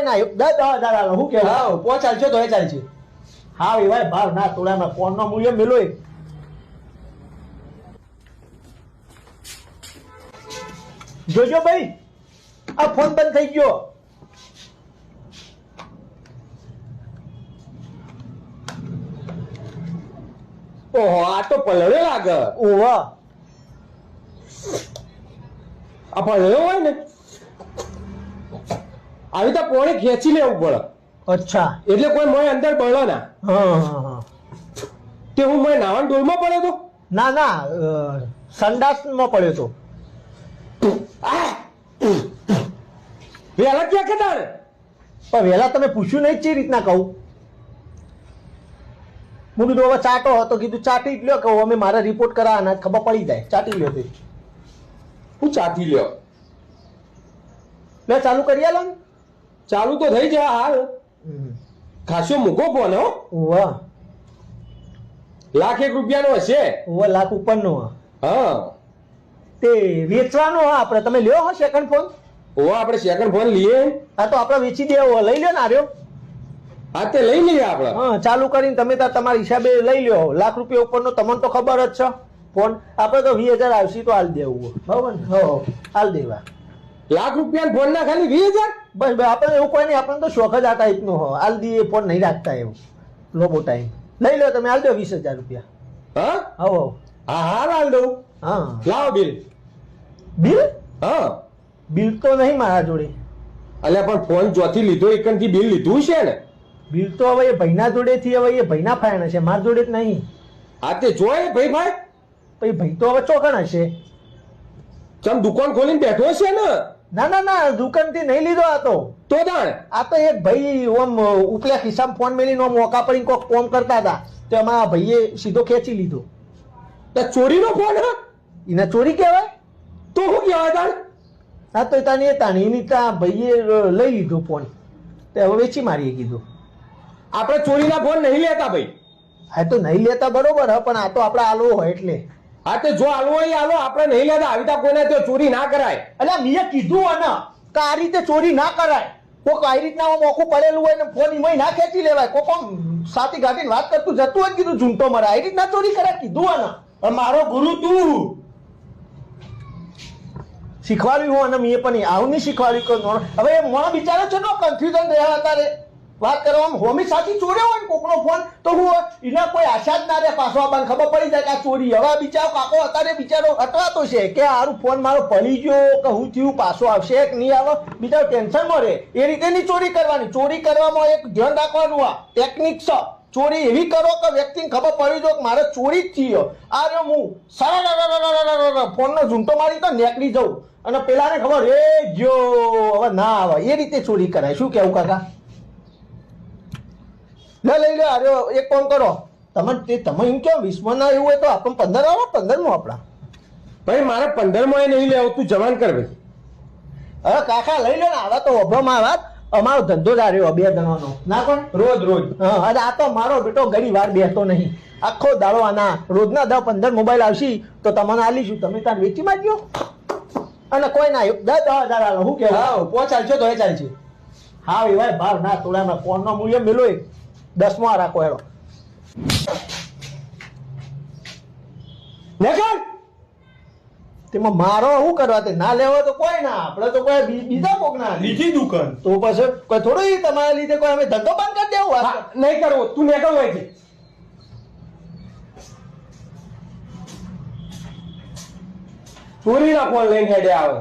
ના 10,000 આલો હું કેવું હા પોચ ચાલશે તો એ ચાલશે હા એવાય ભાવ ના તોડામાં ફોન નો મૂલ્ય મેલો જોજો ભાઈ આ ફોન બંધ થઈ ગયો ઓહો આ તો પલળે લાગે ઓવા આ પલળ્યો હોય ને આવી તો પોણી ખેંચી લેવું પડે અચ્છા એટલે કોઈ મોય અંદર બળે ના હા તે હું મોય નાવાના ડોલમાં પડ્યો તો ના ના સંડાસમાં પડ્યો તો વેલા ક્યાં કેતા પણ વહેલા તમે પૂછ્યું નહીં ચી રીતના કહું હું કીધું હવે ચાટો હતો કીધું ચાટી જ લ્યો કહું અમે મારા રિપોર્ટ કરાવવાના ખબર પડી જાય ચાટી લ્યો તે હું ચાટી લ્યો લે ચાલુ કરી આલો ને ચાલુ તો થઈ જાય હાલ ખાસો મૂકો ફોન હો વાહ લાખ 1 રૂપિયાનો હશે ઓવા લાખ ઉપરનો હા તે વેચવાનો હા આપણે તમે લ્યો હો સેકન્ડ ફોન ઓ આપણે સેકન્ડ ફોન લઈએ હા તો આપણે વેચી દેવો લઈ લ્યો ને આર્યો હા તે લઈ લઈએ આપણે હા ચાલુ કરીને તમે તમારા હિસાબે લઈ લ્યો લાખ રૂપિયા ઉપરનો તમને તો ખબર જ છે ફોન આપણે તો 20,000 આવશે તો હાલ દેવું બરાબર ને હો હાલ દેવા લાખ રૂપિયા ફોન ના ખાલી 20,000 બસ બસ આપણે એવું કોઈ નહીં આપણે તો શોખ જ આ ટાઈપનો હો હાલ દઈએ ફોન નહીં રાખતા એવું લોબો ટાઈમ લઈ લો તમે હાલ દો 20,000 રૂપિયા હા હો હા હાલ હાલ દઉં હા લાવો બિલ બિલ હા બિલ તો નહીં મારા જોડે અલ્યા પણ ફોન ચોથી લીધો એકનથી બિલ લીધું છે ને બિલ તો હવે એ ભાઈના જોડેથી હવે એ ભાઈના ફાયણ હશે મારા જોડે જ નહીં હા તે જોય ભાઈ ભાઈ પછી ભાઈ તો હવે ચોકણ હશે ચમ દુકાન ખોલીને બેઠો છે ને ના ના ના દુકાનથી નહીં લીધો આ તો તાણ આ તો એક ભાઈ ઓમ ઉપલા ખિસ્સામાં ફોન મેલીને ઓમ મોકા પડીને કોક ફોન કરતા હતા તો એમાં આ ભાઈએ સીધો ખેંચી લીધો તો ચોરીનો ફોન હા એને ચોરી કહેવાય તો શું કહેવાય તાણ હા તો તાની એની ત્યાં ભાઈએ લઈ લીધો ફોન તે હવે વેચી મારીએ કીધું આપણે ચોરીના ફોન નહીં લેતા ભાઈ હા તો નહીં લેતા બરોબર હા પણ આ તો આપણે આલવો હોય એટલે હા તે જો આલવો હોય આલો આપણે નહીં લેતા આવી તા કોઈને તો ચોરી ના કરાય એટલે મેં કીધું અને કે આ રીતે ચોરી ના કરાય કોક આવી રીતના મોખું પડેલું હોય ને ફોન એમાં ના ખેંચી લેવાય કોક આમ સાથી ગાંઠીને વાત કરતું જતું હોય કીધું ઝૂંટો મારે આવી રીતના ચોરી કરાય કીધું અને મારો ગુરુ તું શીખવાડ્યું હું અને મેં પણ આવું નહીં શીખવાડ્યું હવે એ મોણો બિચારો છે ને કન્ફ્યુઝન રહ્યા અત્યારે વાત કરવામાં હોમી સાથી ચોર્યો હોય ને કોકનો ફોન તો હું એના કોઈ આશા જ ના રહે પાછો આપણને ખબર પડી જાય કે આ ચોરી હવે બિચારો કાકો અત્યારે બિચારો અટવાતો છે કે આરું ફોન મારો પડી ગયો કે હું થયું પાછો આવશે કે નહીં આવે બિચારો ટેન્શનમાં રહે એ રીતે નહીં ચોરી કરવાની ચોરી કરવામાં એક ધ્યાન રાખવાનું આ ટેકનિક છે ચોરી એવી કરો કે વ્યક્તિને ખબર પડી જો કે મારે ચોરી જ થયો આ જો હું સરળ ફોનનો ઝૂંટો મારી તો નીકળી જાઉં અને પેલાને ખબર એ જો હવે ના આવે એ રીતે ચોરી કરાય શું કેવું કાકા લઈ લો અરે એક કામ કરો તમે એમ કેમ 20 ના એવું હોય તો આપણે 15 આવો 15 નું આપણા ભાઈ મારે 15 માં નહીં લેવું તું જવાન કર ભાઈ હવે કાકા લઈ લો ને આવા તો ઓભરમાં વાત અમારો ધંધો જ રહ્યો 2 જણાનો ના કોણ રોજ હા અરે આ તો મારો બેટો ઘણી વાર બેસતો નહીં આખો દાડો આના રોજના 10-15 મોબાઈલ આવશે તો તમને આલીશું તમે ત્યાં વેચી માંગ્યો અને કોઈ ના 10,000 આલો હું કેવું હા પોચ ચાલશે તો એ ચાલશે હા એવાય ભાવ ના તોડામાં ફોન નો મૂલ્ય મેલો 10 રાખો હેરો નેકળ તેમાં મારો શું કરવા તે ના લેવો તો કોઈ ના આપણે તો કોઈ બીજા કોક ના બીજી દુકાન તો પછી કોઈ થોડું તમારા લીધે કોઈ અમે ધંધો બંધ કરી દેવું નહીં કરવો તું નેકળ હોય છે ચોરી ના ફોન લઈને હેડે આવે